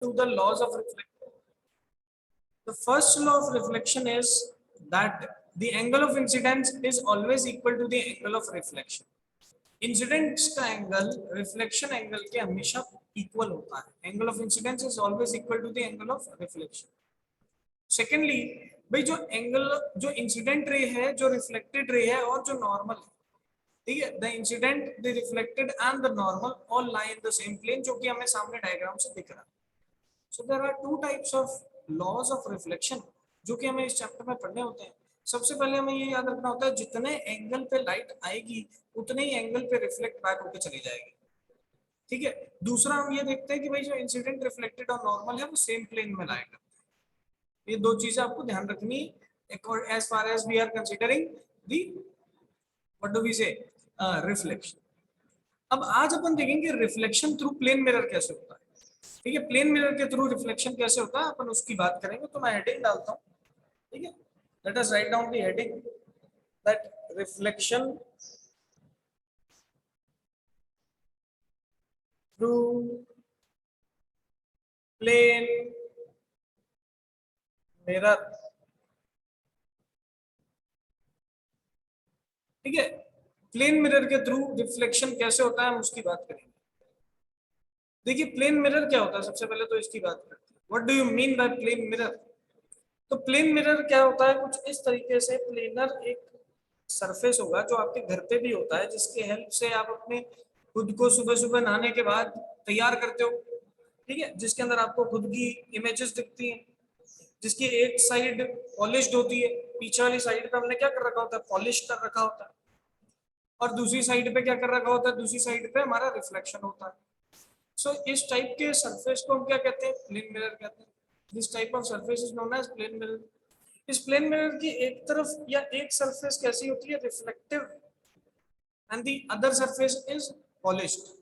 to the laws of reflection. The first law of reflection is that the angle of incidence is always equal to the angle of reflection. Incidents का angle reflection angle के हमेशा equal होता है. Angle of incidence is always equal to the angle of reflection. Secondly भाई जो angle जो incident ray है, जो रिफ्लेक्टेड रे है और जो नॉर्मल है, ठीक है, the incident, the reflected and the normal all lie in the same plane, जो कि हमें सामने डायग्राम से दिख रहा है. So there are two types of laws of reflection जो कि हमें इस चैप्टर में पढ़ने होते हैं. सबसे पहले हमें ये याद रखना होता है जितने एंगल पे लाइट आएगी उतने ही एंगल पे रिफ्लेक्ट बैक होकर चली जाएगी. ठीक है. दूसरा हम ये देखते हैं कि भाई जो इंसिडेंट, रिफ्लेक्टेड और नॉर्मल है वो सेम प्लेन में लाया करते हैं. ये दो चीजें आपको ध्यान रखनी as far as we are considering the what do we say reflection. अब आज अपन देखेंगे रिफ्लेक्शन थ्रू प्लेन मिरर कैसे होता है. ठीक है, प्लेन मिरर के थ्रू रिफ्लेक्शन कैसे होता है अपन उसकी बात करेंगे. तो मैं हेडिंग डालता हूँ. ठीक है, let us write down the heading that reflection through plane mirror. ठीक है, प्लेन मिरर के थ्रू रिफ्लेक्शन कैसे होता है हम उसकी बात करेंगे. देखिए प्लेन मिरर क्या होता है, सबसे पहले तो इसकी बात करते हैं. What do you mean by plane mirror. तो प्लेन मिरर क्या होता है, कुछ इस तरीके से प्लेनर एक सरफेस होगा जो आपके घर पे भी होता है, जिसके हेल्प से आप अपने खुद को सुबह सुबह नहाने के बाद तैयार करते हो. ठीक है, जिसके अंदर आपको खुद की इमेजेस दिखती हैं, जिसकी एक साइड पॉलिश्ड होती है, पीछे वाली साइड पे हमने क्या कर रखा होता है, पॉलिश कर रखा होता है, और दूसरी साइड पे क्या कर रखा होता है, दूसरी साइड पे हमारा रिफ्लेक्शन होता है. सो इस टाइप के सरफेस को हम क्या कहते हैं, प्लेन मिरर कहते हैं. This type of surface is known as plane mirror. इस प्लेन मिरर की एक तरफ या एक सरफेस कैसी होती है, reflective, and the other surface is polished.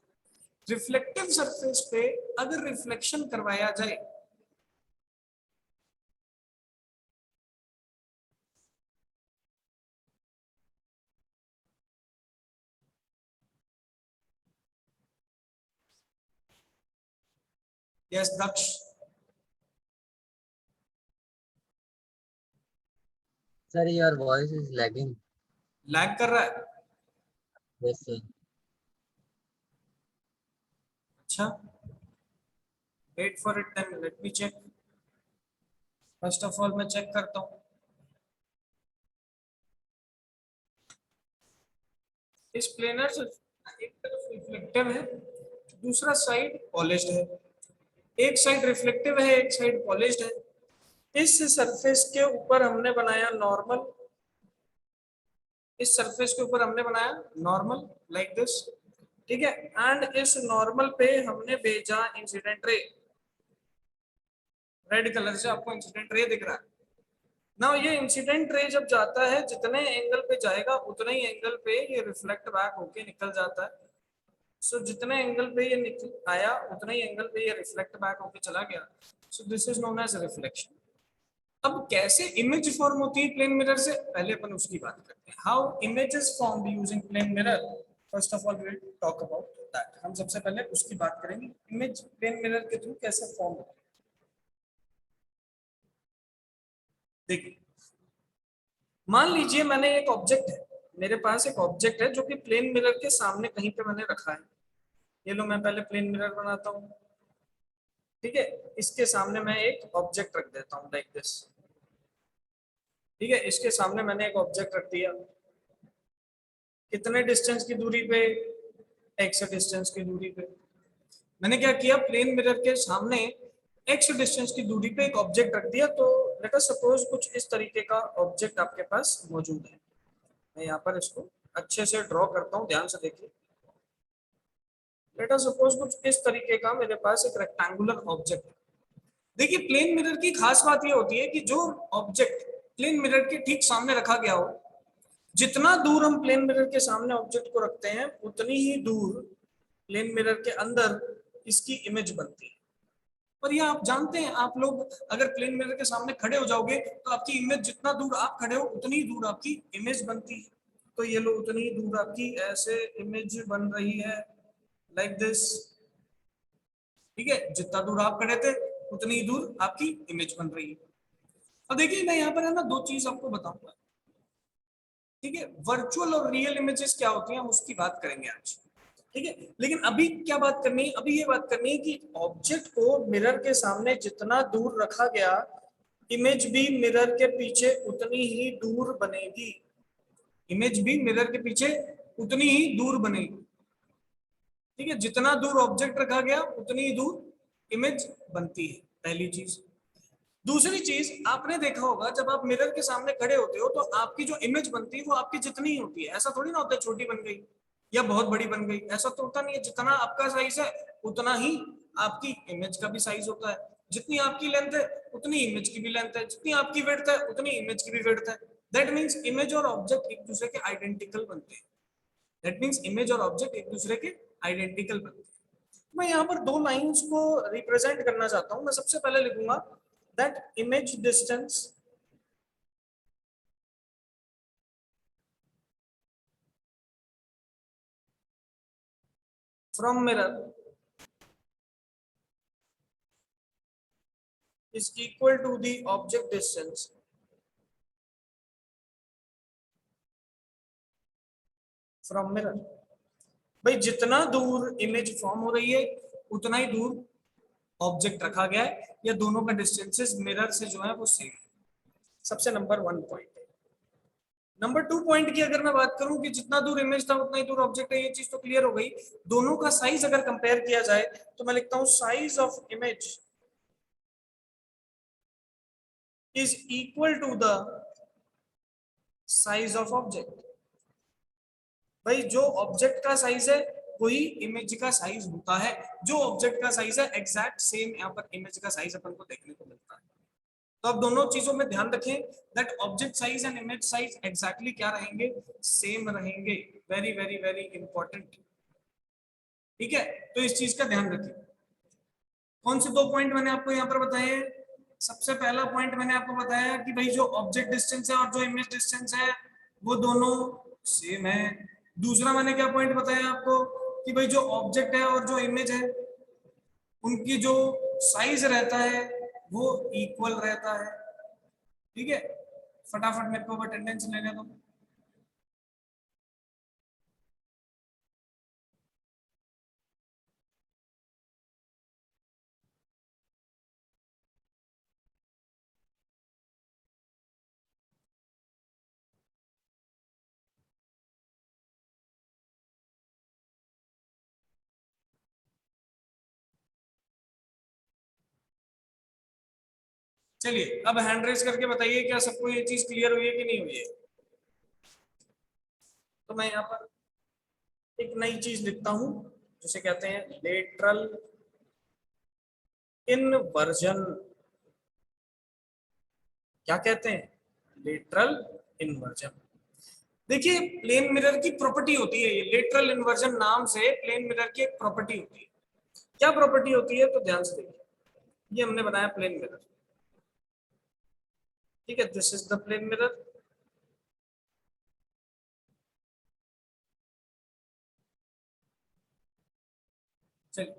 Reflective surface पे अगर रिफ्लेक्शन करवाया जाए yes Daksh Sir, your voice is lagging. Lag कर रहा है. Yes, sir. अच्छा, wait for it then let me check. First of all मैं चेक करता हूँ. इस प्लेनर से एक तरफ रिफ्लेक्टिव है, दूसरा साइड पॉलिश्ड है. एक साइड रिफ्लेक्टिव है, एक साइड पॉलिश्ड है. इस सरफेस के ऊपर हमने बनाया नॉर्मल. इस सरफेस के ऊपर हमने बनाया नॉर्मल लाइक दिस. ठीक है, एंड इस नॉर्मल पे हमने भेजा इंसिडेंट रे. रेड कलर से आपको इंसिडेंट रे दिख रहा है ना. ये इंसिडेंट रे जब जाता है जितने एंगल पे जाएगा उतने ही एंगल पे ये रिफ्लेक्ट बैक होके निकल जाता है. सो जितने एंगल पे ये निकल आया उतने ही एंगल पे ये रिफ्लेक्ट बैक होके चला गया. So this is known as reflection. अब कैसे इमेज फॉर्म होती है प्लेन मिरर से, पहले अपन उसकी बात करते हैं. How image is formed using plane mirror. First of all we will talk about that. हम सबसे पहले उसकी बात करेंगे, इमेज प्लेन मिरर के थ्रू कैसे फॉर्म होती है. देखिए मान लीजिए मैंने एक ऑब्जेक्ट है, मेरे पास एक ऑब्जेक्ट है जो कि प्लेन मिरर के सामने कहीं पे मैंने रखा है. ये लो मैं पहले प्लेन मिरर बनाता हूँ. ठीक है, इसके सामने मैं एक ऑब्जेक्ट रख देता हूँ लाइक दिस. ठीक है, इसके सामने मैंने एक ऑब्जेक्ट रख दिया. कितने डिस्टेंस की दूरी पे, x डिस्टेंस की दूरी पे. मैंने क्या किया, प्लेन मिरर के सामने x डिस्टेंस की दूरी पे एक ऑब्जेक्ट रख दिया. तो लेट अस सपोज कुछ इस तरीके का ऑब्जेक्ट आपके पास मौजूद है. मैं यहाँ पर इसको अच्छे से ड्रॉ करता हूँ, ध्यान से देखिए. लेट अस सपोज कुछ इस तरीके का मेरे पास एक रेक्टेंगुलर ऑब्जेक्ट है. देखिए प्लेन मिरर की खास बात ये होती है कि जो ऑब्जेक्ट प्लेन मिरर के ठीक सामने रखा गया हो, जितना दूर हम प्लेन मिरर के सामने ऑब्जेक्ट को रखते हैं उतनी ही दूर प्लेन मिरर के अंदर इसकी इमेज बनती है. और ये आप जानते हैं, आप लोग अगर प्लेन मिरर के सामने खड़े हो जाओगे तो आपकी इमेज, जितना दूर आप खड़े हो उतनी ही दूर आपकी इमेज बनती है. तो ये लो उतनी ही दूर आपकी ऐसे इमेज बन रही है लाइक दिस. ठीक है, जितना दूर आप खड़े थे उतनी ही दूर आपकी इमेज बन रही है। अब देखिए मैं यहाँ पर है ना दो चीज आपको बताऊंगा, ठीक है। वर्चुअल और रियल इमेजेस क्या होती हैं हम उसकी बात करेंगे आज, ठीक है। लेकिन अभी क्या बात करनी है, अभी ये बात करनी है कि ऑब्जेक्ट को मिरर के सामने जितना दूर रखा गया, इमेज भी मिरर के पीछे उतनी ही दूर बनेगी। इमेज भी मिरर के पीछे उतनी ही दूर बनेगी, ठीक है। जितना दूर ऑब्जेक्ट रखा गया उतनी ही दूर इमेज बनती है, पहली चीज। दूसरी चीज आपने देखा होगा जब आप मिरर के सामने खड़े होते हो तो आपकी जो इमेज बनती है वो आपकी जितनी ही होती है। ऐसा थोड़ी ना होता है छोटी बन गई या बहुत बड़ी बन गई, ऐसा तो होता नहीं है। जितना आपका साइज है उतना ही आपकी इमेज का भी साइज होता है। जितनी आपकी लेंथ है उतनी इमेज की भी लेंथ है, जितनी आपकी विड्थ है उतनी इमेज की भी विड्थ है। दैट मीन्स इमेज और ऑब्जेक्ट एक दूसरे के आइडेंटिकल बनते हैं। दैट मीन्स इमेज और ऑब्जेक्ट एक दूसरे के आइडेंटिकल बनते हैं। मैं यहाँ पर दो लाइंस को रिप्रेजेंट करना चाहता हूँ। मैं सबसे पहले लिखूंगा that image distance from mirror is equal to the object distance from mirror। भाई जितना दूर इमेज फॉर्म हो रही है उतना ही दूर ऑब्जेक्ट रखा गया है, या दोनों का डिस्टेंसेस मिरर से जो है वो सेम। सबसे नंबर 1 पॉइंट है। नंबर 2 पॉइंट की अगर मैं बात करूं कि जितना दूर इमेज था उतना ही दूर ऑब्जेक्ट है, ये चीज तो क्लियर हो गई। दोनों का साइज अगर कंपेयर किया जाए तो मैं लिखता हूं size of image is equal to the size of object। भाई जो ऑब्जेक्ट का साइज है वही इमेज का साइज होता है। जो ऑब्जेक्ट का साइज है एग्जैक्ट सेम यहाँ पर इमेज का साइज अपन को देखने को मिलता है। तो अब दोनों चीजों में ध्यान रखें that object size and image size exactly क्या रहेंगे, सेम रहेंगे। वेरी वेरी वेरी इंपॉर्टेंट, ठीक है। तो इस चीज का ध्यान रखें। कौन से दो पॉइंट मैंने आपको यहाँ पर बताए हैं? सबसे पहला पॉइंट मैंने आपको बताया कि भाई जो ऑब्जेक्ट डिस्टेंस है और जो इमेज डिस्टेंस है वो दोनों सेम है। दूसरा मैंने क्या पॉइंट बताया आपको कि भाई जो ऑब्जेक्ट है और जो इमेज है उनकी जो साइज रहता है वो इक्वल रहता है, ठीक है। फटाफट मेरे को अटेंडेंस लेने दो। चलिए अब हैंड रेज करके बताइए क्या सबको ये चीज क्लियर हुई है कि नहीं हुई है। तो मैं यहाँ पर एक नई चीज लिखता हूं जिसे कहते हैं लेटरल इनवर्जन। क्या कहते हैं? Lateral inversion. देखिए प्लेन मिरर की प्रॉपर्टी होती है, ये लेटरल इन्वर्जन नाम से प्लेन मिरर की एक प्रॉपर्टी होती है। क्या प्रॉपर्टी होती है तो ध्यान से देखिए। ये हमने बनाया प्लेन मिरर, ठीक है। This is the plane mirror. चलिए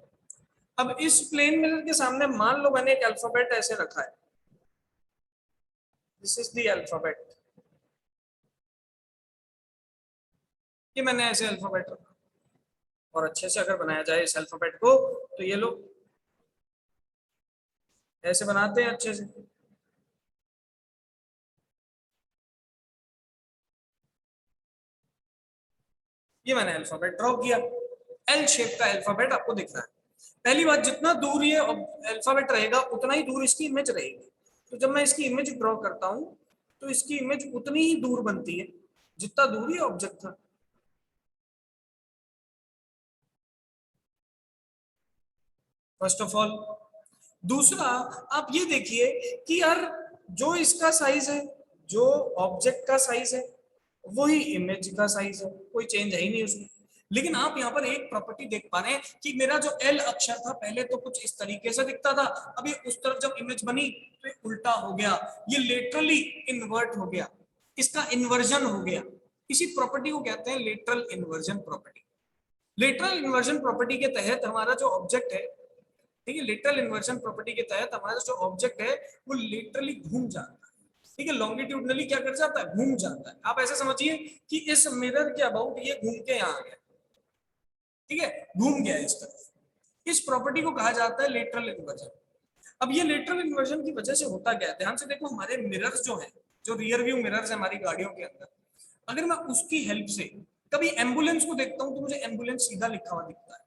अब इस प्लेन मिरर के सामने मान लो मैंने एक अल्फाबेट ऐसे रखा है, दिस इज द अल्फाबेट। ये मैंने ऐसे अल्फाबेट रखा और अच्छे से अगर बनाया जाए इस अल्फाबेट को तो ये लोग ऐसे बनाते हैं अच्छे से। ये मैंने अल्फाबेट ड्रॉ किया, एल शेप का अल्फाबेट आपको दिख रहा है। पहली बात जितना दूर ये अल्फाबेट रहेगा उतना ही दूर इसकी इमेज रहेगी। तो जब मैं इसकी इमेज ड्रॉ करता हूं तो इसकी इमेज उतनी ही दूर बनती है जितना दूर ये ऑब्जेक्ट था। First of all. दूसरा आप ये देखिए कि यार जो इसका साइज है, जो ऑब्जेक्ट का साइज है वही इमेज का साइज है, कोई चेंज है ही नहीं उसमें। लेकिन आप यहाँ पर एक प्रॉपर्टी देख पा रहे हैं कि मेरा जो एल अक्षर था पहले तो कुछ इस तरीके से दिखता था, अभी उस तरफ जब इमेज बनी तो ये उल्टा हो गया, ये लेटरली इन्वर्ट हो गया, इसका इन्वर्जन हो गया। इसी प्रॉपर्टी को कहते हैं lateral inversion property. Lateral inversion property के तहत हमारा जो ऑब्जेक्ट है ठीक है, लेटरल इन्वर्जन प्रॉपर्टी के तहत हमारा जो ऑब्जेक्ट है वो लिटरली घूम जाता है। ठीक है, लॉन्गिट्यूडनली क्या कर जाता है, घूम जाता है। आप ऐसे समझिए कि इस मिरर के अबाउट ये घूम के यहाँ आ गया, ठीक है, घूम गया इस तरफ। इस प्रॉपर्टी को कहा जाता है लेटरल इन्वर्जन। अब ये लेटरल इन्वर्जन की वजह से होता क्या है, ध्यान से देखो, हमारे मिरर्स जो है, जो रियर व्यू मिरर्स है हमारी गाड़ियों के अंदर, अगर मैं उसकी हेल्प से कभी एम्बुलेंस को देखता हूं तो मुझे एम्बुलेंस सीधा लिखा हुआ दिखता है।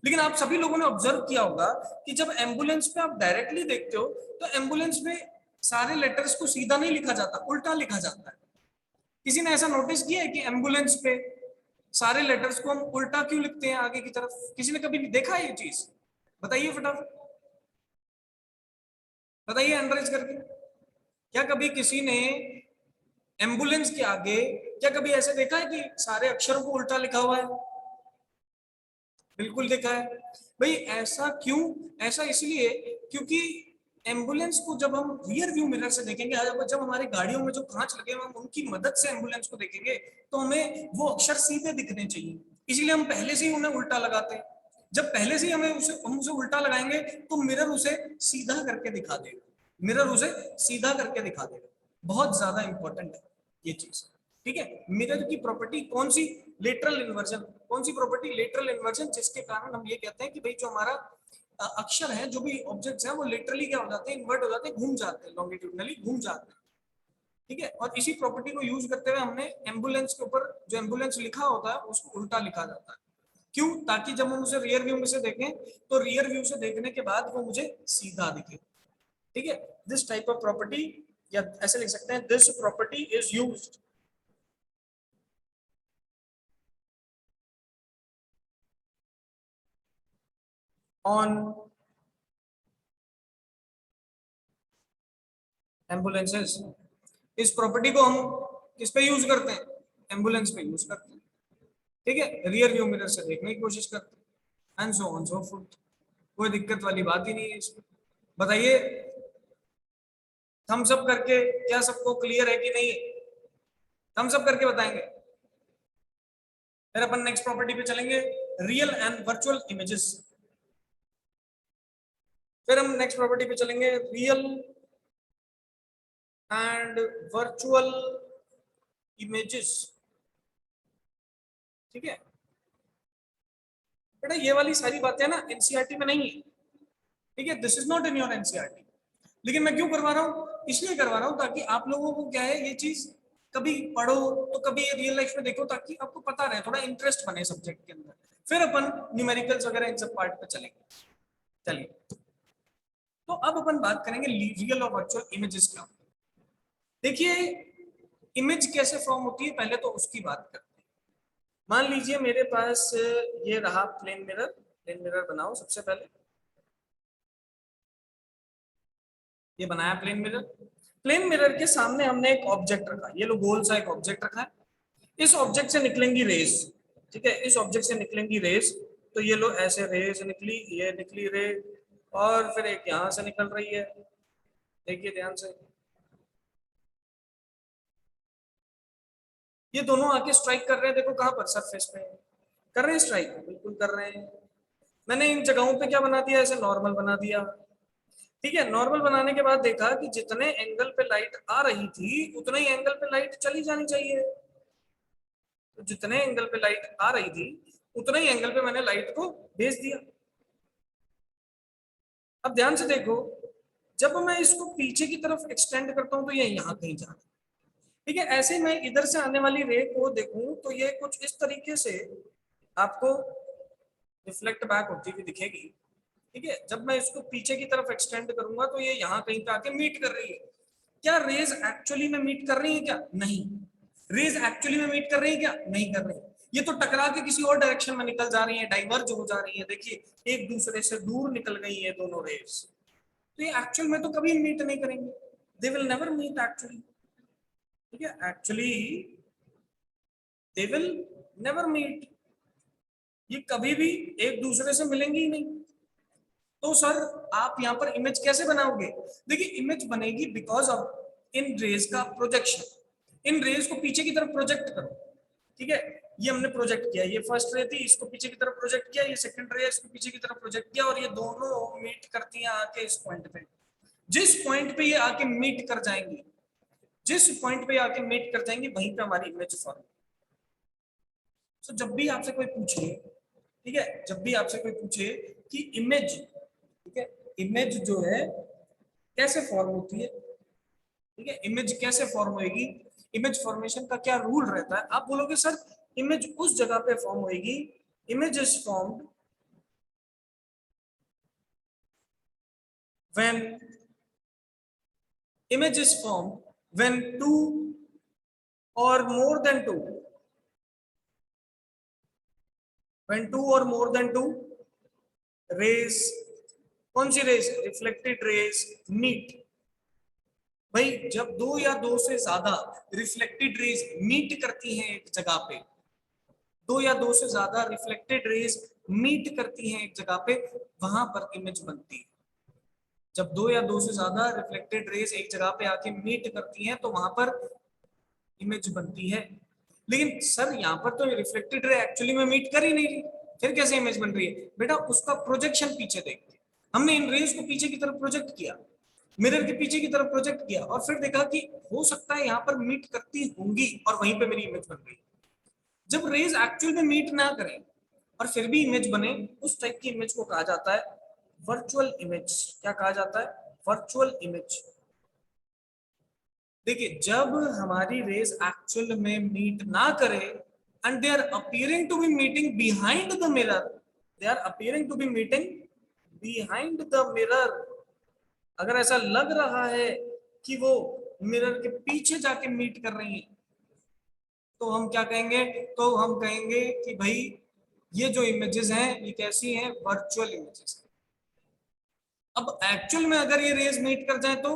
लेकिन आप सभी लोगों ने ऑब्जर्व किया होगा कि जब एम्बुलेंस पे आप डायरेक्टली देखते हो तो एम्बुलेंस में सारे लेटर्स को सीधा नहीं लिखा जाता, उल्टा लिखा जाता है। किसी ने ऐसा नोटिस किया है कि एम्बुलेंस पे सारे लेटर्स को हम उल्टा क्यों लिखते हैं आगे की तरफ? किसी ने कभी देखा है ये चीज? बताइए फटाफट, बताइए एंड्रेज करके। क्या कभी किसी ने एम्बुलेंस के आगे क्या कभी ऐसे देखा है कि सारे अक्षरों को उल्टा लिखा हुआ है? बिल्कुल देखा है भाई। ऐसा क्यों? ऐसा इसलिए क्योंकि एम्बुलेंस को जब हम रियर व्यू मिरर से देखेंगे, जब हमारी गाड़ियों में जो कांच लगे हुए हम उनकी मदद से एम्बुलेंस को देखेंगे तो हमें वो अक्षर सीधे दिखने चाहिए, इसलिए हम पहले से ही उन्हें उल्टा लगाते हैं। जब पहले से ही हम उसे उल्टा लगाएंगे तो मिरर उसे सीधा करके दिखा देगा, मिरर उसे सीधा करके दिखा देगा। बहुत ज्यादा इंपॉर्टेंट है ये चीज। ठीक है, मिरर की प्रॉपर्टी कौन सी? Lateral inversion. कौन सी प्रॉपर्टी? लेटरल इन्वर्जन, जिसके कारण हम ये कहते हैं कि भाई जो हमारा अक्षर है, जो भी ऑब्जेक्ट्स हैं, वो लिटरली क्या हो जाते हैं, इन्वर्ट हो जाते हैं, घूम जाते हैं, लॉन्गिट्यूडनली घूम जाते हैं। ठीक है, और इसी प्रॉपर्टी को यूज करते हुए हमने एम्बुलेंस के ऊपर जो एम्बुलेंस लिखा होता है उसको उल्टा लिखा जाता है। क्यों? ताकि जब हम उसे रियर व्यू में से देखें तो रियर व्यू से देखने के बाद वो मुझे सीधा दिखे। ठीक है, दिस टाइप ऑफ प्रॉपर्टी, या ऐसे लिख सकते हैं, this property is used on ambulances. इस प्रॉपर्टी को हम किस पे यूज करते हैं? एम्बुलेंस पे यूज करते हैं। ठीक है, रियर व्यू मिरर से देखने की कोशिश करते हैं, and so on so forth. कोई दिक्कत वाली बात ही नहीं है इसमें। बताइए थम्स अप करके, क्या सबको क्लियर है कि नहीं? थम्स अप करके बताएंगे। फिर अपन नेक्स्ट प्रॉपर्टी पे चलेंगे, रियल एंड वर्चुअल इमेजेस। फिर हम नेक्स्ट प्रॉपर्टी पे चलेंगे, रियल एंड वर्चुअल इमेजेस। ठीक है बेटा, ये वाली सारी बातें ना एनसीईआरटी में नहीं है। ठीक है, this is not in your NCERT. लेकिन मैं क्यों करवा रहा हूँ? इसलिए करवा रहा हूँ ताकि आप लोगों को क्या है, ये चीज कभी पढ़ो तो कभी ये रियल लाइफ में देखो, ताकि आपको पता रहे, थोड़ा इंटरेस्ट बने सब्जेक्ट के अंदर। फिर अपन न्यूमेरिकल्स वगैरह इन सब पार्ट पे चलेंगे। चलिए, तो अब अपन बात करेंगे रियल और वर्चुअल इमेजेस का। देखिए, इमेज कैसे फॉर्म होती है पहले तो उसकी बात करते हैं। मान लीजिए मेरे पास ये रहा प्लेन मिरर। प्लेन मिरर बनाओ सबसे पहले। ये बनाया प्लेन मिरर। प्लेन मिरर के सामने हमने एक ऑब्जेक्ट रखा, ये लो गोल सा एक ऑब्जेक्ट रखा है। इस ऑब्जेक्ट से निकलेंगी रेस। ठीक है, इस ऑब्जेक्ट से निकलेंगी रेस। तो ये लो ऐसे रेस निकली, ये निकली रे, और फिर एक यहां से निकल रही है। देखिए ध्यान से, ये दोनों आके स्ट्राइक कर रहे हैं। देखो कहां पर, सरफेस पे कर रहे हैं स्ट्राइक, बिल्कुल कर रहे हैं। मैंने इन जगहों पे क्या बना दिया, ऐसे नॉर्मल बना दिया। ठीक है, नॉर्मल बनाने के बाद देखा कि जितने एंगल पे लाइट आ रही थी उतने ही एंगल पे लाइट चली जानी चाहिए। तो जितने एंगल पे लाइट आ रही थी उतने ही एंगल पे मैंने लाइट को भेज दिया। अब ध्यान से देखो, जब मैं इसको पीछे की तरफ एक्सटेंड करता हूं तो ये यहाँ कहीं जा रहा है। ठीक है, ऐसे मैं इधर से आने वाली रे को देखूं तो ये कुछ इस तरीके से आपको रिफ्लेक्ट बैक होती हुई दिखेगी। ठीक है, जब मैं इसको पीछे की तरफ एक्सटेंड करूंगा तो ये यहाँ कहीं पे आके मीट कर रही है। क्या रेज एक्चुअली में मीट कर रही है? क्या नहीं। रेज एक्चुअली में मीट कर रही है? क्या नहीं कर रही। ये तो टकरा के किसी और डायरेक्शन में निकल जा रही है, डाइवर्ज हो जा रही है। देखिए एक दूसरे से दूर निकल गई है दोनों रेज। तो ये एक्चुअल में तो कभी मीट नहीं करेंगे, they will never meet actually. ठीक है, actually they will never meet, ये कभी भी एक दूसरे से मिलेंगे ही नहीं। तो सर आप यहाँ पर इमेज कैसे बनाओगे? देखिए इमेज बनेगी बिकॉज ऑफ इन रेज का प्रोजेक्शन। इन रेज को पीछे की तरफ प्रोजेक्ट करो। ठीक है, ये हमने प्रोजेक्ट किया, ये फर्स्ट रे थी, इसको पीछे की तरफ प्रोजेक्ट किया, ये सेकंड रे है, इसको पीछे की तरफ प्रोजेक्ट किया, और ये दोनों मीट करती हैं आके इस पॉइंट पे। जिस पॉइंट पे ये आके मीट कर जाएंगी, जिस पॉइंट पे आके मीट कर जाएंगे, वहीं पे हमारी इमेज फॉर्म। तो जब भी आपसे कोई पूछे, ठीक है, जब भी आपसे कोई पूछे कि इमेज, ठीक है, इमेज जो है कैसे फॉर्म होती है, ठीक है, इमेज कैसे फॉर्म होगी, इमेज फॉर्मेशन का क्या रूल रहता है, आप बोलोगे सर इमेज उस जगह पे फॉर्म होगी, image is formed when image is formed when two or more than two, when two or more than two rays, कौन सी रेज, रिफ्लेक्टेड रेज मीट। भाई जब दो या दो से ज्यादा रिफ्लेक्टेड रेज मीट करती हैं एक जगह पे, दो या दो से ज्यादा रिफ्लेक्टेड रेज मीट करती हैं एक जगह पे, वहां पर इमेज बनती है। जब दो या दो से ज्यादा रिफ्लेक्टेड रेज एक जगह पे आके मीट करती हैं तो वहां पर इमेज बनती है। लेकिन सर यहाँ पर तो रिफ्लेक्टेड रे एक्चुअली में मीट कर ही नहीं रही, फिर कैसे इमेज बन रही है? बेटा उसका प्रोजेक्शन पीछे देखते, हमने इन रेज को पीछे की तरफ प्रोजेक्ट किया, मिरर के पीछे की तरफ प्रोजेक्ट किया, और फिर देखा कि हो सकता है यहाँ पर मीट करती होंगी, और वहीं पे मेरी इमेज बन गई। जब रेज एक्चुअल में मीट ना करें और फिर भी इमेज बने, उस टाइप की इमेज को कहा जाता है वर्चुअल इमेज। क्या कहा जाता है? Virtual image. देखिए जब हमारी रेज एक्चुअल में मीट ना करे and they are appearing to be meeting behind the mirror, they are appearing to be meeting behind the mirror, अगर ऐसा लग रहा है कि वो मिरर के पीछे जाके मीट कर रही है, तो हम क्या कहेंगे? तो हम कहेंगे कि भाई ये जो इमेजेस हैं ये कैसी हैं? Virtual images. अब एक्चुअल में अगर ये रेज मीट कर जाए, तो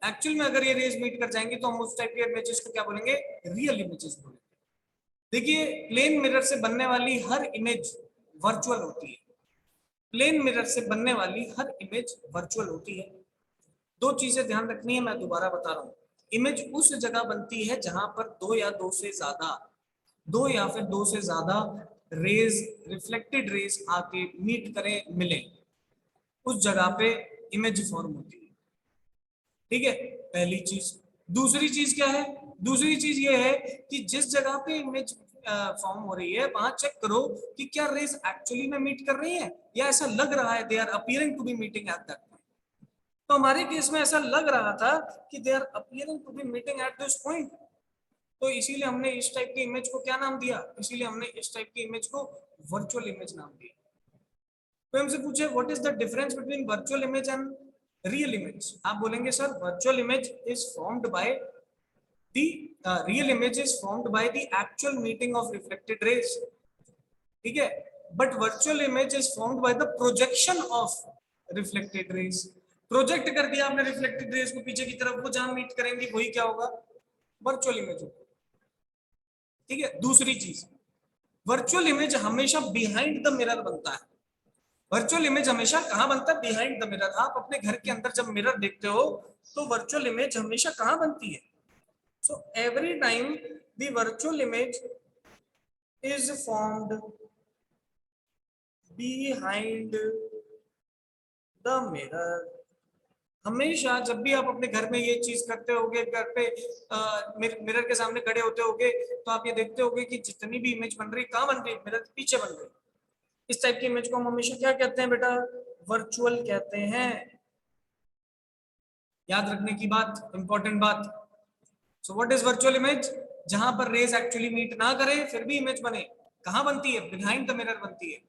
एक्चुअल में अगर ये रेज मीट कर जाएंगे तो हम उस टाइप के इमेजेस को क्या बोलेंगे? रियल इमेजेस बोलेंगे। देखिए प्लेन मिरर से बनने वाली हर इमेज वर्चुअल होती है, प्लेन मिरर से बनने वाली हर इमेज वर्चुअल होती है। दो चीजें ध्यान रखनी है, मैं दोबारा बता रहा हूँ। इमेज उस जगह बनती है जहां पर दो या दो से ज्यादा, दो या फिर दो से ज्यादा रेज, रिफ्लेक्टेड रेज आके मीट करें, मिले, उस जगह पे इमेज फॉर्म होती है। ठीक है, पहली चीज। दूसरी चीज क्या है? दूसरी चीज ये है कि जिस जगह पे इमेज फॉर्म हो रही है वहां चेक करो कि क्या रेज एक्चुअली में मीट कर रही है या ऐसा लग रहा है they are appearing to be meeting at that point. तो हमारे केस में ऐसा लग रहा था कि they are appearing to be meeting at this point, तो इसीलिए हमने इस टाइप की इमेज को क्या नाम दिया? इसीलिए हमने इस टाइप की इमेज को वर्चुअल इमेज नाम दिया। तो हमसे पूछे what is the difference between virtual image and real image, आप बोलेंगे sir virtual image is formed by the real image is formed by the actual meeting of reflected raise, ठीक है, but virtual image is formed by the projection of reflected raise. Project कर दिया आपने reflected raise को पीछे की तरफ, वो जहां मीट करेंगे वही क्या होगा? वर्चुअल इमेज होगा। ठीक है, दूसरी चीज, वर्चुअल इमेज हमेशा बिहाइंड द मिरर बनता है। वर्चुअल इमेज हमेशा कहां बनता है? Behind the mirror. आप अपने घर के अंदर जब मिरर देखते हो तो वर्चुअल इमेज हमेशा कहां बनती है? So every time the virtual image is formed behind the mirror. हमेशा जब भी आप अपने घर में ये चीज करते होगे, घर पे मिरर के सामने खड़े होते होगे, तो आप ये देखते होगे कि जितनी भी इमेज बन रही कहां बन रही? मिरर के पीछे बन रही। इस टाइप की इमेज को हम हमेशा क्या कहते हैं बेटा? वर्चुअल कहते हैं। याद रखने की बात, इंपॉर्टेंट बात। So what is virtual image? जहां पर रेज एक्चुअली मीट ना करे फिर भी इमेज बने, कहां बनती है? बिहाइंड द मिरर बनती है।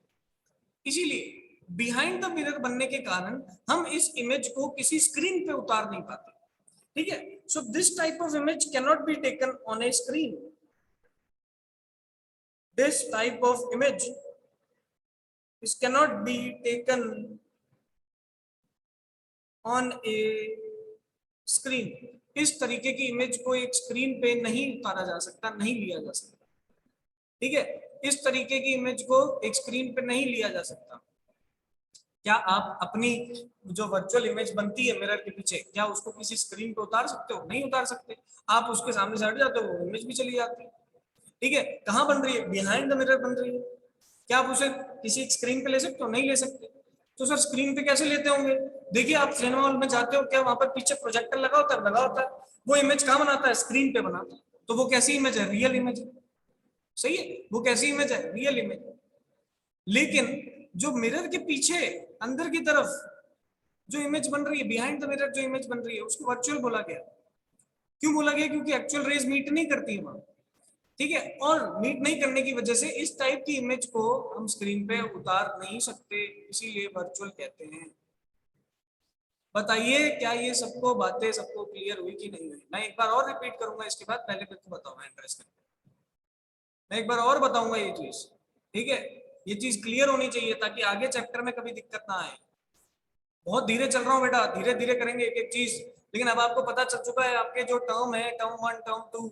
इसीलिए बिहाइंड द मिरर बनने के कारण हम इस इमेज को किसी स्क्रीन पे उतार नहीं पाते। ठीक है, so this type of image can not be taken on A screen. This type of image this cannot be taken on a screen। इस तरीके की इमेज को एक स्क्रीन पे नहीं उतारा जा सकता, नहीं लिया जा सकता। ठीक है, इस तरीके की इमेज को एक स्क्रीन पे नहीं लिया जा सकता। क्या आप अपनी जो वर्चुअल इमेज बनती है मिरर के पीछे, क्या उसको किसी स्क्रीन पे उतार सकते हो? नहीं उतार सकते। आप उसके सामने से हट जाते हो, इमेज भी चली जाती है। ठीक है, कहाँ बन रही है? बिहाइंड द मिरर बन रही है। क्या आप उसे किसी स्क्रीन पे ले सकते हो? नहीं ले सकते। तो सर स्क्रीन पे कैसे लेते होंगे? देखिए आप सिनेमा हॉल में जाते हो, क्या वहां पर पीछे प्रोजेक्टर लगा होता है? लगा होता है। वो इमेज कहाँ बनाता है? स्क्रीन पे बनाता है। तो वो कैसी इमेज है? रियल इमेज है। सही है, वो कैसी इमेज है? Real image. लेकिन जो मिरर के पीछे अंदर की तरफ जो इमेज बन रही है, बिहाइंड द मिरर जो इमेज बन रही है, उसको वर्चुअल बोला गया। क्यों बोला गया? क्योंकि एक्चुअल रेज मीट नहीं करती है वहां। ठीक है, और मीट नहीं करने की वजह से इस टाइप की इमेज को हम स्क्रीन पे उतार नहीं सकते, इसीलिए वर्चुअल कहते हैं। बताइए क्या ये सबको बातें सबको क्लियर हुई कि नहीं हुई? मैं एक बार और रिपीट करूंगा इसके बाद, पहले मेरे को बताओ एंट्रेस करके। मैं एक बार और बताऊंगा ये चीज। ठीक है, ये चीज क्लियर होनी चाहिए ताकि आगे चैप्टर में कभी दिक्कत ना आए। बहुत धीरे चल रहा हूँ बेटा, धीरे धीरे करेंगे एक एक चीज। लेकिन अब आपको पता चल चुका है आपके जो टर्म है, term one term two,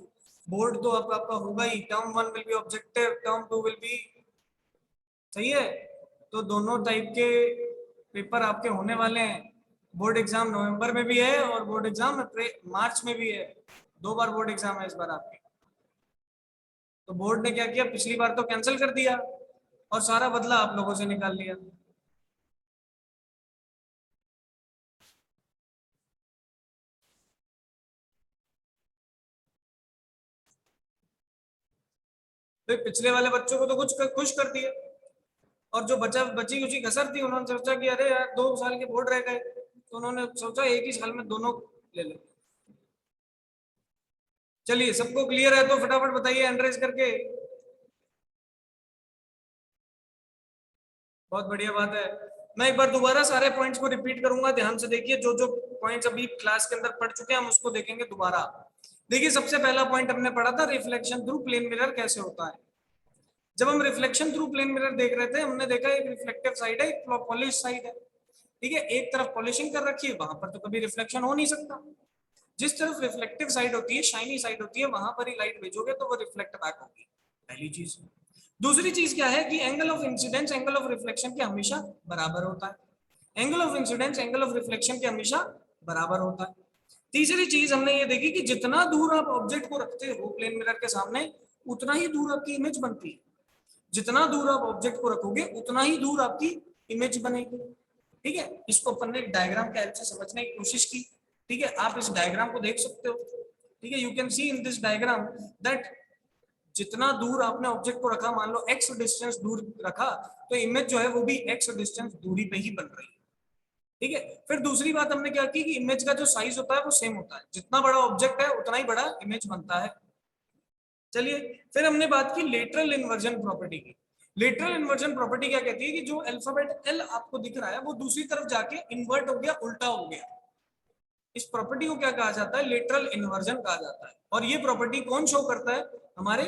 board तो अब आपका होगा ही। Term one will be objective, term two will be, सही है। तो दोनों टाइप के पेपर आपके होने वाले हैं। बोर्ड एग्जाम नवंबर में भी है और बोर्ड एग्जाम मार्च में भी है। 2 बार बोर्ड एग्जाम है इस बार आपके। तो बोर्ड ने क्या किया, पिछली बार तो कैंसिल कर दिया और सारा बदला आप लोगों से निकाल लिया। तो पिछले वाले बच्चों को तो कुछ खुश कर दिया, और जो बचा बची कुची कसर थी उन्होंने सोचा कि अरे यार 2 साल के बोर्ड रह गए, तो उन्होंने सोचा एक ही साल में दोनों ले ले। चलिए सबको क्लियर है तो फटाफट बताइए एंट्रेस करके। बहुत बढ़िया बात है। मैं एक बार दोबारा सारे पॉइंट्स को रिपीट करूंगा, ध्यान से देखिए। जो जो पॉइंट्स अभी क्लास के अंदर पढ़ चुके हैं हम उसको देखेंगे दोबारा। देखिए सबसे पहला पॉइंट हमने पढ़ा था, रिफ्लेक्शन थ्रू प्लेन मिरर कैसे होता है। जब हम रिफ्लेक्शन थ्रू प्लेन मिरर देख रहे थे, हमने देखा एक रिफ्लेक्टिव साइड है, एक पॉलिश साइड है। ठीक है, एक तरफ पॉलिशिंग कर रखी है, वहां पर तो कभी रिफ्लेक्शन हो नहीं सकता। जिस तरफ रिफ्लेक्टिव साइड होती है, शाइनी साइड होती है, वहां पर ही लाइट भेजोगे तो वो रिफ्लेक्ट बैक होगी। पहली चीज। दूसरी चीज क्या है कि angle of incidence angle of reflection के हमेशा बराबर होता है। Angle of incidence angle of reflection के हमेशा बराबर होता है। तीसरी चीज हमने ये देखी कि जितना दूर आप ऑब्जेक्ट को रखते हो प्लेन मिरर के सामने, उतना ही दूर आपकी इमेज बनती है। जितना दूर आप ऑब्जेक्ट को रखोगे उतना ही दूर आपकी इमेज बनेगी। ठीक है, इसको अपन ने एक डायग्राम के हेल्प से समझने की कोशिश की। ठीक है, आप इस डायग्राम को देख सकते हो। ठीक है, you can see in this diagram that जितना दूर आपने ऑब्जेक्ट को रखा, मान लो एक्स डिस्टेंस दूर रखा, तो इमेज जो है वो भी एक्स डिस्टेंस दूरी पे ही बन रही है। ठीक है, फिर दूसरी बात हमने क्या की कि इमेज का जो साइज होता है वो सेम होता है, जितना बड़ा ऑब्जेक्ट है उतना ही बड़ा इमेज बनता है। चलिए, फिर हमने बात की लेटरल इन्वर्जन प्रॉपर्टी की। लेटरल इन्वर्जन प्रॉपर्टी क्या कहती है कि जो अल्फाबेट एल आपको दिख रहा है वो दूसरी तरफ जाके इन्वर्ट हो गया, उल्टा हो गया। इस प्रॉपर्टी को क्या कहा जाता है? लेटरल इन्वर्जन कहा जाता है। और ये प्रॉपर्टी कौन शो करता है? हमारे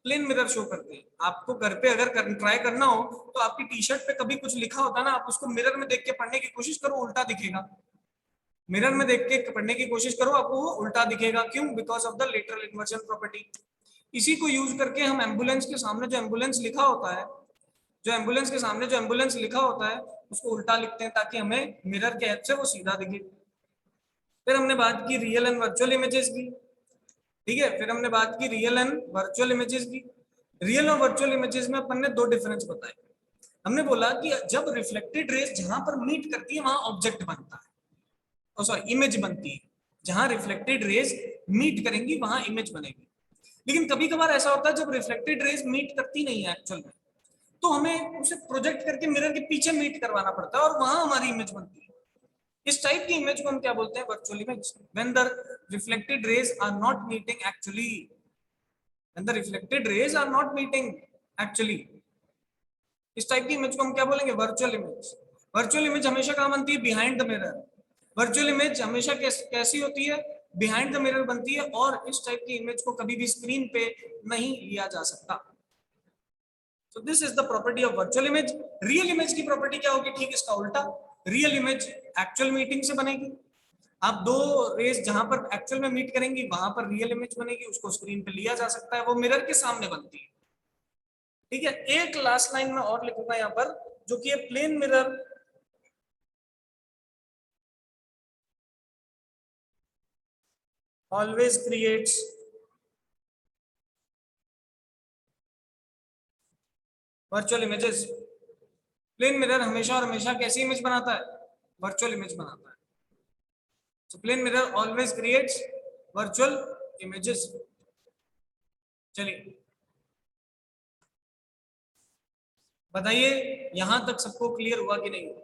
प्लेन मिरर शो करते हैं। आपको घर पे अगर ट्राई करना हो तो आपकी टी शर्ट पे कभी कुछ लिखा होता है ना, आप उसको मिरर में देख के पढ़ने की कोशिश करो, उल्टा दिखेगा। मिरर में देख के पढ़ने की कोशिश करो, आपको वो उल्टा दिखेगा। क्यों? Because of the lateral inversion property. इसी को यूज करके हम एम्बुलेंस के सामने जो एम्बुलेंस लिखा होता है, जो एम्बुलेंस के सामने जो एम्बुलेंस लिखा होता है उसको उल्टा लिखते हैं ताकि हमें मिरर के हेल्प से वो सीधा दिखे। फिर हमने बात की रियल एंड वर्चुअल इमेजेस की। ठीक है, फिर हमने बात की रियल एंड वर्चुअल इमेजेस की। रियल और वर्चुअल इमेजेस में अपन ने 2 डिफरेंस बताए। हमने बोला कि जब रिफ्लेक्टेड रेस जहां पर मीट करती है वहां ऑब्जेक्ट बनता है, ओ सॉरी इमेज बनती है। जहां रिफ्लेक्टेड रेस मीट करेंगी वहां इमेज बनेगी। लेकिन कभी कभार ऐसा होता है जब रिफ्लेक्टेड रेस मीट करती नहीं है एक्चुअल में, तो हमें उसे प्रोजेक्ट करके मिरर के पीछे मीट करवाना पड़ता है और वहां हमारी इमेज बनती है। इस टाइप की इमेज को हम क्या बोलते हैं? Virtual image. When the reflected rays are not meeting actually, when the reflected rays are not meeting actually, इस टाइप की इमेज को हम क्या बोलेंगे? Virtual image. वर्चुअल इमेज हमेशा कहां बनती है? Behind the mirror. Virtual image हमेशा कैसी होती है? बिहाइंड द मिरर बनती है, और इस टाइप की इमेज को कभी भी स्क्रीन पे नहीं लिया जा सकता। So this is the property of virtual image. Real image की प्रॉपर्टी क्या होगी? ठीक इसका उल्टा। रियल इमेज एक्चुअल मीटिंग से बनेगी। आप दो रेस जहां पर एक्चुअल में मीट करेंगी वहां पर रियल इमेज बनेगी, उसको स्क्रीन पे लिया जा सकता है, वो मिरर के सामने बनती है। ठीक है, एक लास्ट लाइन में और लिखूंगा यहाँ पर, जो कि है plane mirror always creates virtual images. Plane mirror हमेशा और हमेशा कैसी इमेज बनाता है? वर्चुअल इमेज बनाता है। So plane mirror always creates virtual images. चलिए बताइए यहां तक सबको क्लियर हुआ कि नहीं हुआ?